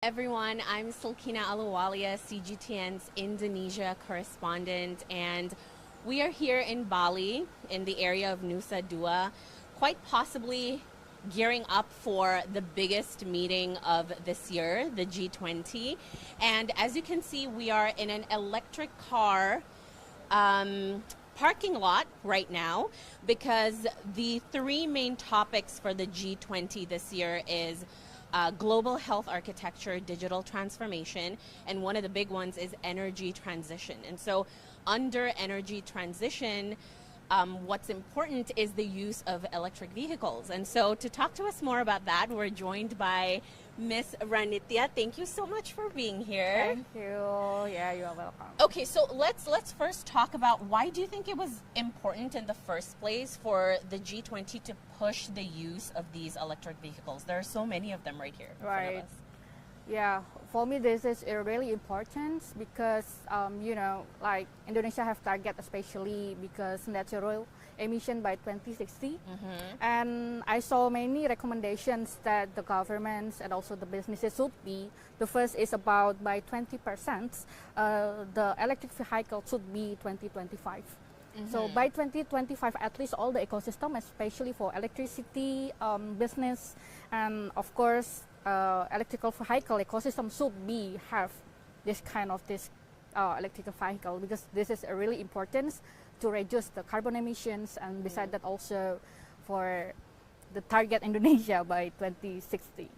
Everyone, I'm Silkina Ahluwalia, CGTN's Indonesia correspondent, and we are here in Bali, in the area of Nusa Dua, quite possibly gearing up for the biggest meeting of this year, the G20. And as you can see, we are in an electric car parking lot right now, because the three main topics for the G20 this year is global health architecture, digital transformation, and one of the big ones is energy transition. And so under energy transition, what's important is the use of electric vehicles. And so to talk to us more about that, we're joined by Miss Ranitya. Thank you so much for being here. Thank you. Yeah, you are welcome. Okay, so let's first talk about, why do you think it was important in the first place for the G20 to push the use of these electric vehicles? There are so many of them right here in front of us. Yeah, for me this is really important because like Indonesia have target, especially because net zero emission by 2060, and I saw many recommendations that the governments and also the businesses should be. The first is about by 20%, the electric vehicle should be 2025. So by 2025, at least all the ecosystem, especially for electricity, business, and of course electrical vehicle ecosystem should be have this kind of electrical vehicle, because this is really important to reduce the carbon emissions, and besides that also for the target Indonesia by 2060.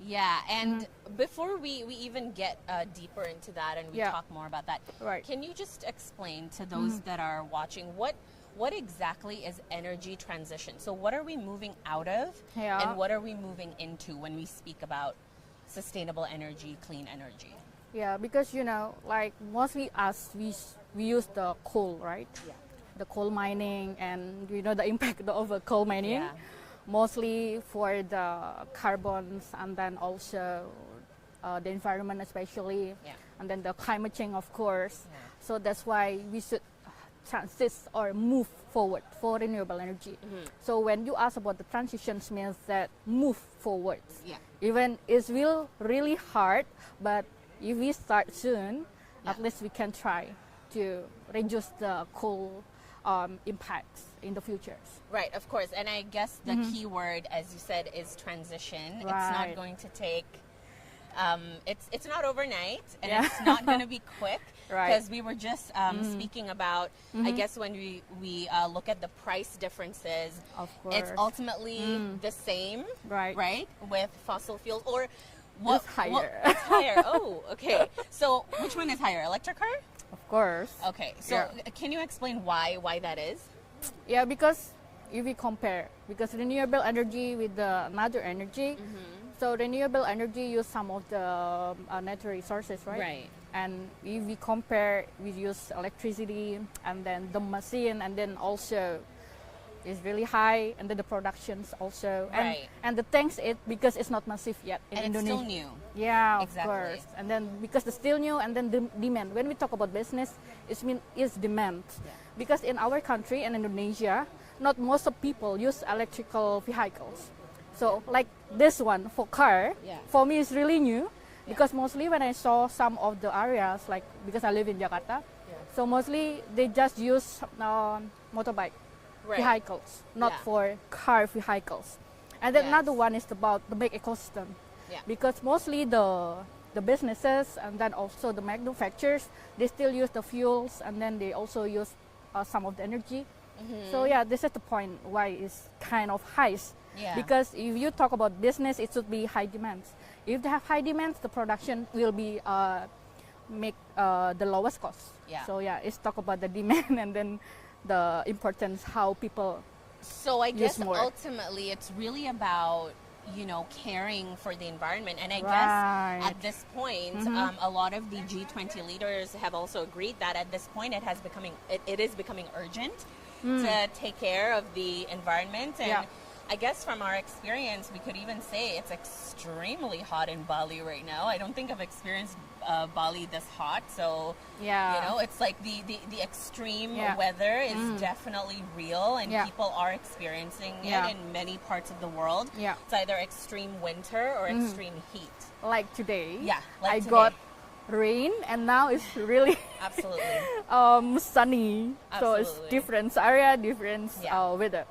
Yeah, and before we even get deeper into that and we talk more about that, can you just explain to those that are watching what exactly is energy transition? So what are we moving out of and what are we moving into when we speak about sustainable energy, clean energy? Yeah, because like mostly us, we use the coal, right? Yeah. The coal mining, and the impact of coal mining, mostly for the carbons, and then also the environment especially, and then the climate change, of course. So that's why we should transit or move forward for renewable energy. So when you ask about the transitions, means that move forward. Even it's really hard, but if we start soon, at least we can try to reduce the coal impacts in the future. Right, of course. And I guess the key word, as you said, is transition. It's not going to take, it's not overnight, and it's not going to be quick. Because we were just speaking about, I guess when we look at the price differences, it's ultimately the same, right, with fossil fuels, or what? It's higher. It's higher. Oh, okay. So which one is higher, electric car? Of course. Okay. So can you explain why that is? Yeah, because if we compare, because renewable energy with the another energy, so renewable energy use some of the natural resources, right? Right. And if we compare, we use electricity, and then the machine, and then also is really high, and then the productions also. And the things because it's not massive yet in Indonesia. It's still new. Yeah, of course. And then because it's still new, and then the demand. When we talk about business, it's demand. Because in our country, in Indonesia, not most of people use electrical vehicles. So like this one for car, for me is really new. Because mostly when I saw some of the areas, like because I live in Jakarta, so mostly they just use motorbike vehicles, not for car vehicles. And then another one is about the big ecosystem, because mostly the businesses and then also the manufacturers, they still use the fuels, and then they also use some of the energy. So this is the point why it's kind of high. Because if you talk about business, it should be high demands. If they have high demands, the production will be make the lowest cost. So it's talk about the demand and then the importance how people. So I guess ultimately it's really about caring for the environment, and I guess at this point a lot of the G20 leaders have also agreed that at this point it is becoming urgent to take care of the environment. And I guess from our experience, we could even say it's extremely hot in Bali right now. I don't think I've experienced Bali this hot. So, Yeah. you know, it's like the extreme Yeah. weather is definitely real, and Yeah. people are experiencing Yeah. it in many parts of the world. Yeah. It's either extreme winter or extreme heat. Like today. Yeah, like I today. got rain, and now it's really Absolutely. sunny. So it's Absolutely. different area, different Yeah. weather.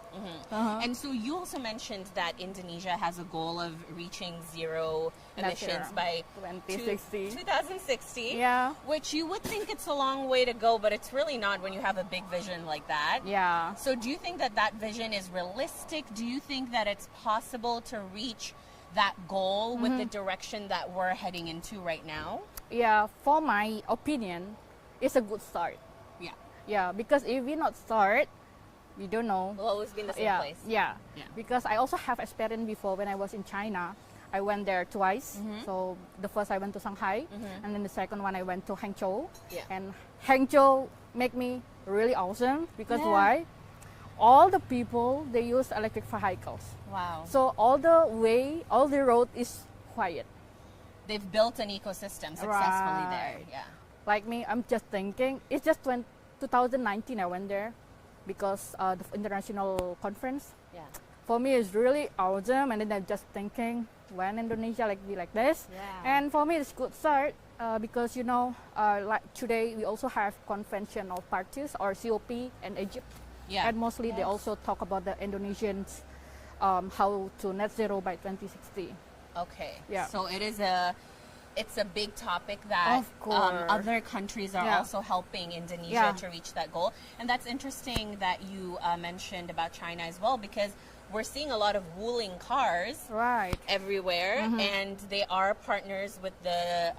And so you also mentioned that Indonesia has a goal of reaching zero Net emissions zero. by 2060. 2060. Yeah. Which you would think it's a long way to go, but it's really not when you have a big vision like that. Yeah. So do you think that that vision is realistic? Do you think that it's possible to reach that goal with the direction that we're heading into right now? Yeah, for my opinion, it's a good start. Yeah. Yeah, because if we not start, we don't know. We'll always be in the same Yeah, place. yeah, Yeah. Because I also have experience before when I was in China. I went there twice. So the first I went to Shanghai, and then the second one I went to Hangzhou. Yeah. And Hangzhou make me really awesome because Yeah. why? All the people they use electric vehicles. Wow. So all the way, all the road is quiet. They've built an ecosystem successfully there. Right. Yeah. Like me, I'm just thinking, it's just 2019 I went there because the international conference. Yeah. For me, it's really awesome, and then I'm just thinking, when Indonesia like be like this? Yeah. And for me, it's good start because you know, like today we also have convention of parties or COP in Egypt, Yeah. and mostly they also talk about the Indonesians how to net zero by 2060. Okay. Yeah. So it's a big topic that Of course. other countries are Yeah. also helping Indonesia Yeah. to reach that goal. And that's interesting that you mentioned about China as well, because we're seeing a lot of Wuling cars Right. everywhere, and they are partners with the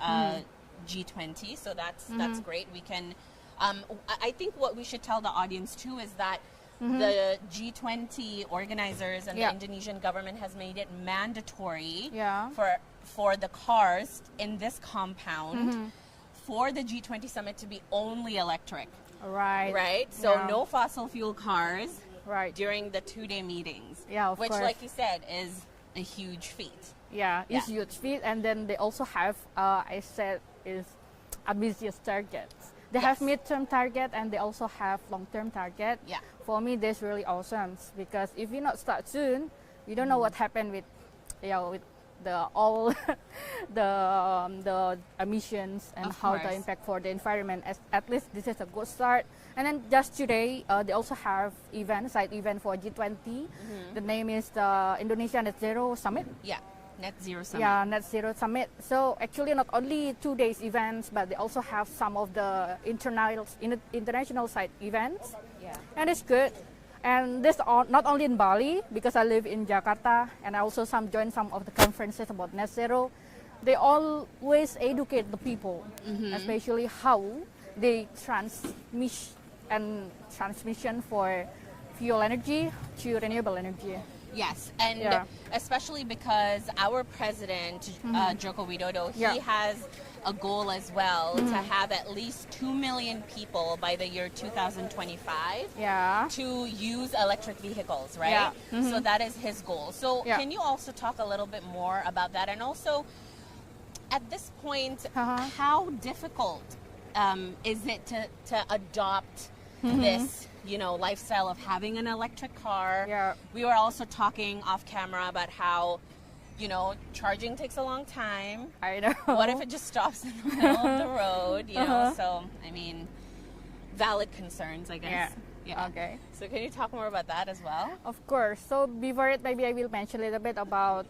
G20. So that's great. We can. I think what we should tell the audience too is that the G20 organizers and Yeah. the Indonesian government has made it mandatory Yeah. for the cars in this compound for the G20 summit to be only electric, Right. right? So Yeah. no fossil fuel cars Right. during the 2-day meetings. Yeah, of which, course. like you said, is a huge feat. Yeah, it's Yeah. huge feat, and then they also have, I said, is ambitious targets. They have Yes. midterm target, and they also have long-term target. Yeah. For me, that's really awesome because if we not start soon, we don't know what happened with, with the all the emissions and Of how the course. impact for the environment. At least this is a good start. And then just today, they also have side event for G20. The name is the Indonesia Net Zero Summit. Yeah, net zero summit. Yeah, Net Zero Summit. So actually, not only 2 days events, but they also have some of the international side events, Yeah. and it's good. And this not only in Bali, because I live in Jakarta, and I also join some of the conferences about net zero. They always educate the people, especially how they transmission for fuel energy to renewable energy. Yes, and Yeah. especially because our president, Joko Widodo, he Yeah. has a goal as well to have at least 2 million people by the year 2025 Yeah. to use electric vehicles, right? Yeah. So that is his goal. So Yeah. can you also talk a little bit more about that? And also, at this point, how difficult is it to adopt this, lifestyle of having an electric car? Yeah. We were also talking off camera about how, charging takes a long time. I know. What if it just stops in the middle of the road? So I mean, valid concerns, I guess. Yeah. Okay. So can you talk more about that as well? Of course. So before it, maybe I will mention a little bit about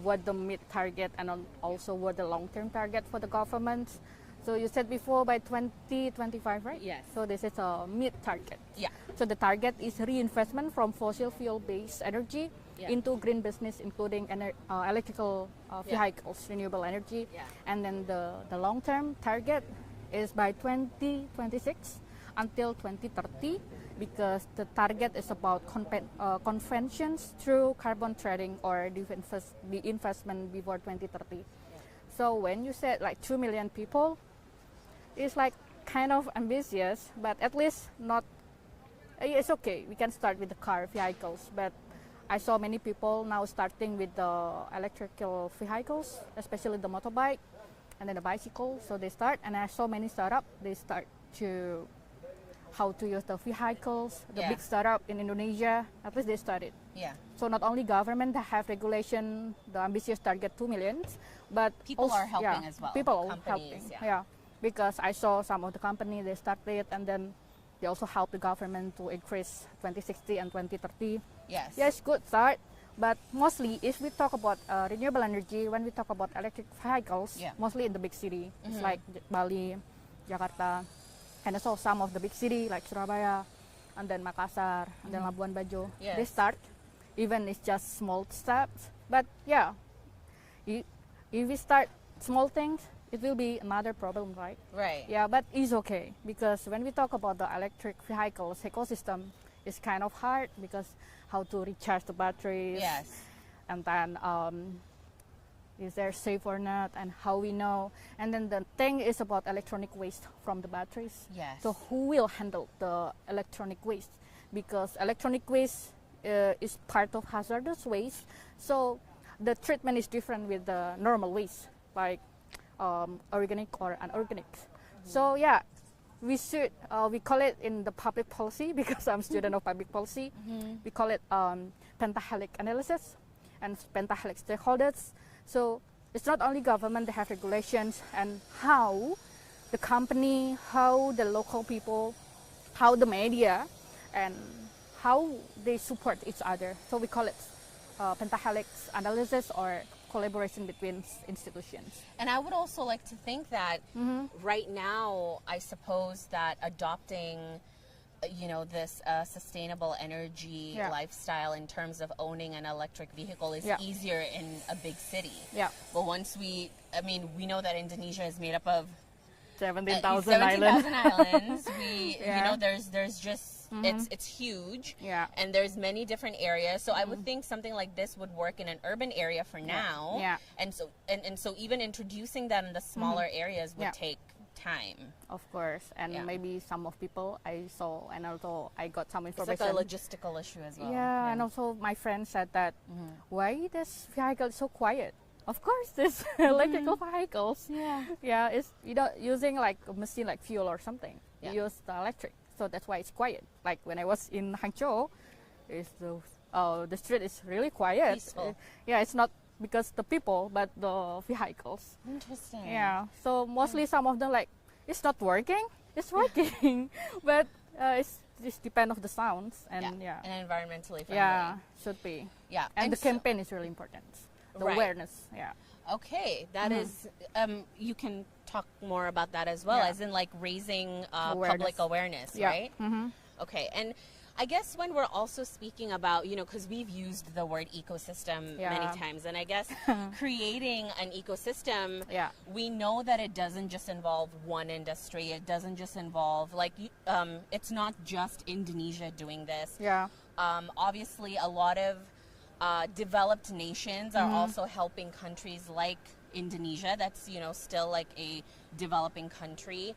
what the mid target and also what the long-term target for the government. So you said before by 2025, right? Yes. So this is a mid target. Yeah. So the target is reinvestment from fossil fuel-based energy Yeah. into green business, including electrical vehicles, renewable energy. Yeah. And then the long-term target is by 2026 until 2030, because the target is about conventions through carbon trading or the investment before 2030. So when you said like 2 million people, it's like kind of ambitious, but at least not. It's okay. We can start with the car vehicles, but I saw many people now starting with the electrical vehicles, especially the motorbike and then the bicycle. So they start, and I saw many startups. They start to how to use the vehicles. The big startup in Indonesia, at least they started. Yeah. So not only government that have regulation, the ambitious target 2 million, but people also, are helping as well. People Companies, helping. Because I saw some of the company they started, and then they also help the government to increase 2060 and 2030. Yes. Yes, good start. But mostly, if we talk about renewable energy, when we talk about electric vehicles, mostly in the big city, it's like Bali, Jakarta, and also some of the big city like Surabaya, and then Makassar, and then Labuan Bajo. Yes. They start, even it's just small steps. But yeah, if we start small things, it will be another problem, right? Right. Yeah, but it's okay, because when we talk about the electric vehicles ecosystem, it's kind of hard, because how to recharge the batteries, Yes. and then is there safe or not, and how we know. And then the thing is about electronic waste from the batteries. Yes. So who will handle the electronic waste? Because electronic waste is part of hazardous waste. So the treatment is different with the normal waste, like organic or inorganic. So yeah, we should we call it in the public policy, because I'm a student of public policy. We call it pentahelic analysis and pentahelic stakeholders. So it's not only government, they have regulations, and how the company, how the local people, how the media, and how they support each other. So we call it pentahelic analysis, or collaboration between institutions. And I would also like to think that right now, I suppose that adopting, this sustainable energy lifestyle in terms of owning an electric vehicle is easier in a big city. Yeah. But once we know that Indonesia is made up of 17,000 17,000 islands. islands. There's just it's huge. Yeah. And there's many different areas. So I would think something like this would work in an urban area for now. Yeah. And so even introducing that in the smaller areas would take time. Of course, and maybe some of people I saw, and also I got some It's information. like a logistical issue as well. Yeah, and also my friend said that why this vehicle is so quiet. Of course, this electrical vehicles. Yeah, it's using like a machine like fuel or something. Yeah. You use the electric, so that's why it's quiet. Like when I was in Hangzhou, the street is really quiet. Peaceful. Yeah, it's not because the people, but the vehicles. Interesting. Yeah, so mostly some of them like it's not working. It's working, but it's depend of the sounds and and environmentally friendly. yeah, should be. Yeah, And the campaign is really important. The awareness. Yeah. Okay, that is. You can talk more about that as well, as in like raising public awareness, right? Okay, and I guess when we're also speaking about, because we've used the word ecosystem many times, and I guess creating an ecosystem, we know that it doesn't just involve one industry. It doesn't just involve, it's not just Indonesia doing this. Yeah. Obviously, a lot of developed nations are also helping countries like Indonesia, that's still like a developing country,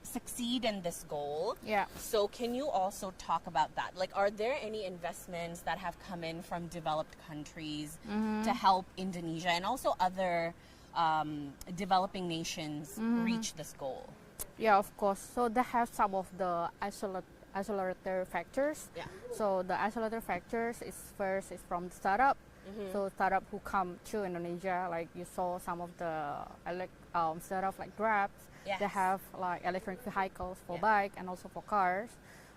succeed in this goal. Yeah. So can you also talk about that? Like, are there any investments that have come in from developed countries to help Indonesia and also other developing nations reach this goal? Yeah, of course. So they have some of the isolator factors. Yeah. So the isolator factors is from the startup. So startup who come to Indonesia, like you saw some of the startup like Grab. Yes. They have like electric vehicles for bike and also for cars.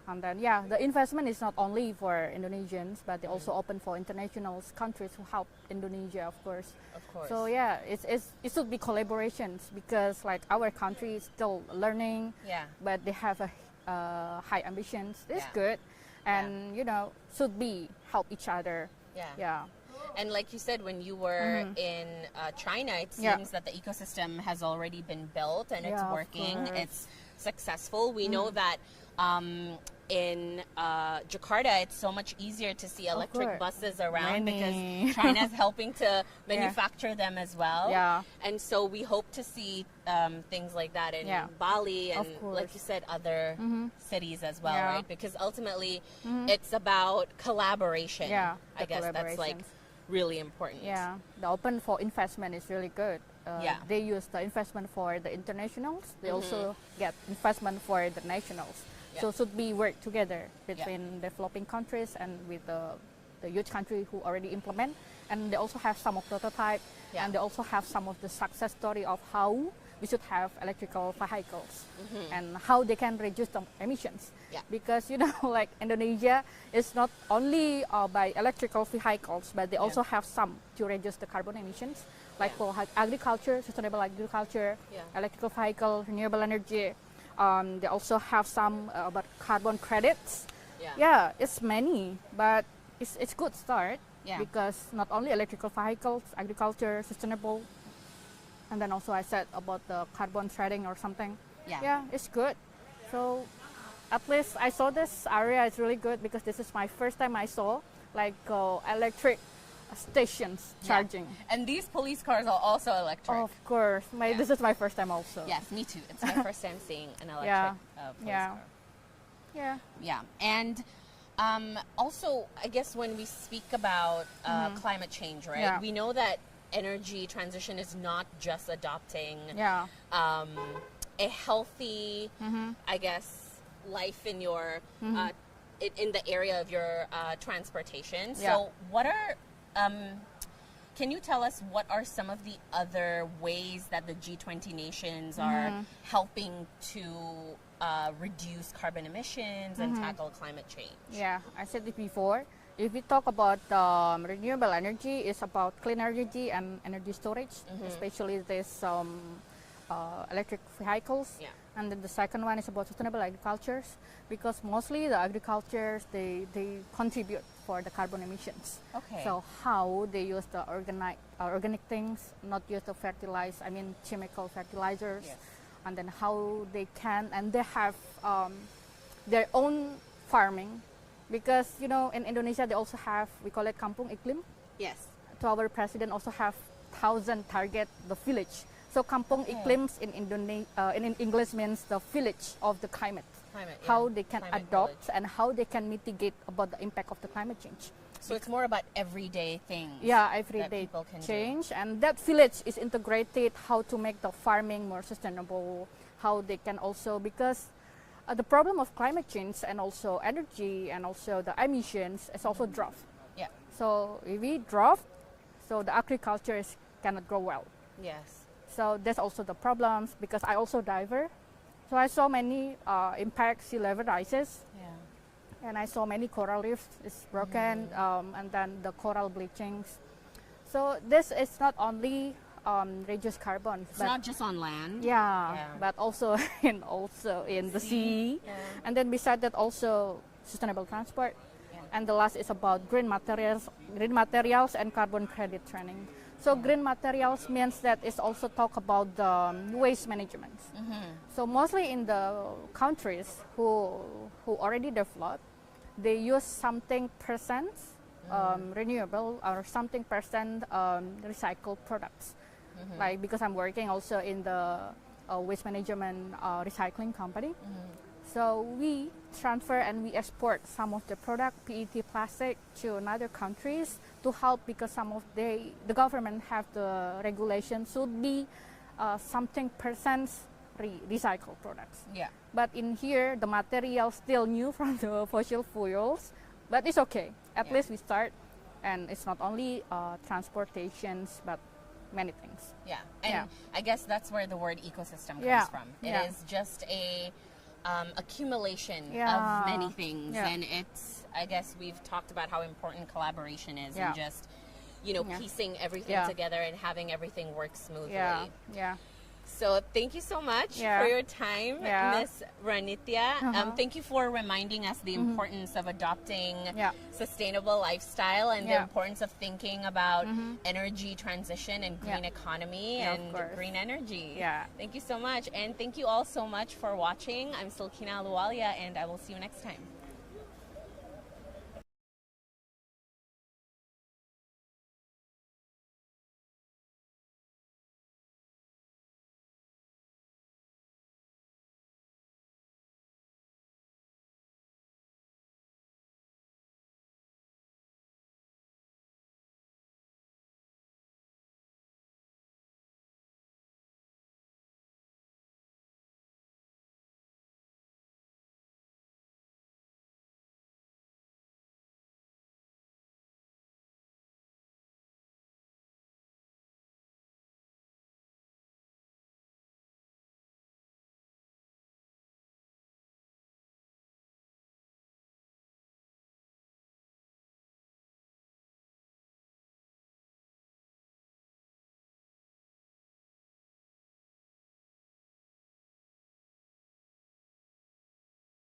And then the investment is not only for Indonesians, but they also open for international countries who help Indonesia, of course. Of course. So it should be collaborations, because like our country is still learning. Yeah. But they have high ambitions. It's good, and should be help each other. Yeah. And like you said, when you were in China, it seems that the ecosystem has already been built and it's working. It's successful. We know that In Jakarta, it's so much easier to see electric course. buses around Many. because China's helping to manufacture them as well. Yeah. And so we hope to see things like that in Bali and, Of course. like you said, other cities as well, Yeah. right? Because ultimately, it's about collaboration. Yeah, I the guess that's like collaborations. really important. Yeah, the open for investment is really good. Yeah. They use the investment for the internationals. They also get investment for the nationals. Yeah. So should be work together between developing countries and with the huge country who already implement. And they also have some of prototype, and they also have some of the success story of how we should have electrical vehicles and how they can reduce the emissions. Yeah. Because like Indonesia is not only by electrical vehicles, but they also have some to reduce the carbon emissions, like for agriculture, sustainable agriculture, electrical vehicle, renewable energy. They also have some about carbon credits. Yeah, it's many, but it's good start because not only electrical vehicles, agriculture, sustainable, and then also I said about the carbon trading or something. Yeah, it's good. So at least I saw this area is really good because this is my first time I saw like electric stations charging. And these police cars are also electric. Of course, this is my first time also. Yes, me too. It's my first time seeing an electric police car. Yeah. And also, I guess when we speak about climate change, right? We know that energy transition is not just adopting a healthy, I guess, life in your in the area of your transportation. So, what are can you tell us what are some of the other ways that the G20 nations are helping to reduce carbon emissions and tackle climate change? Yeah, I said it before. If we talk about renewable energy, it's about clean energy and energy storage, especially this electric vehicles. And then the second one is about sustainable agriculture, because mostly the agricultures, they contribute for the carbon emissions. Okay. So how they use the organic things, not use the chemical fertilizers, and then how they can, and they have their own farming, because in Indonesia they also have, we call it kampung iklim. Yes. So our president also have 1,000 target the village. So kampung iklims in English means the village of the climate. How they can adopt and how they can mitigate about the impact of the climate change. So it's more about everyday things. Yeah, everyday change. And that village is integrated how to make the farming more sustainable, how they can also, because the problem of climate change and also energy and also the emissions is also drought. Yeah. So if we drought, so the agriculture cannot grow well. Yes. So that's also the problems, because I also diver. So I saw many impact sea level rises. And I saw many coral reefs is broken, and then the coral bleachings. So this is not only reduce carbon. It's not just on land. But also in the sea. And then beside that also sustainable transport. And the last is about green materials and carbon credit training. So green materials means that it's also talk about the waste management. So mostly in the countries who already developed, they use something percent renewable or something percent recycled products. Like, because I'm working also in the waste management recycling company. So we transfer and we export some of the product, PET plastic, to another countries to help, because some of the government have the regulation should be something percent recycled products. But in here, the material still new from the fossil fuels, but it's okay. At least we start, and it's not only transportations, but many things. And I guess that's where the word ecosystem comes from. It is just a accumulation of many things, and it's, I guess we've talked about how important collaboration is, and just piecing everything together and having everything work smoothly. So thank you so much Yeah. for your time, Yeah. Miss Ranitya. Thank you for reminding us the importance of adopting Yeah. sustainable lifestyle and the Yeah. importance of thinking about energy transition and green Yeah. economy Yeah, of and course. green energy. Yeah. Thank you so much. And thank you all so much for watching. I'm Silkina Ahluwalia, and I will see you next time.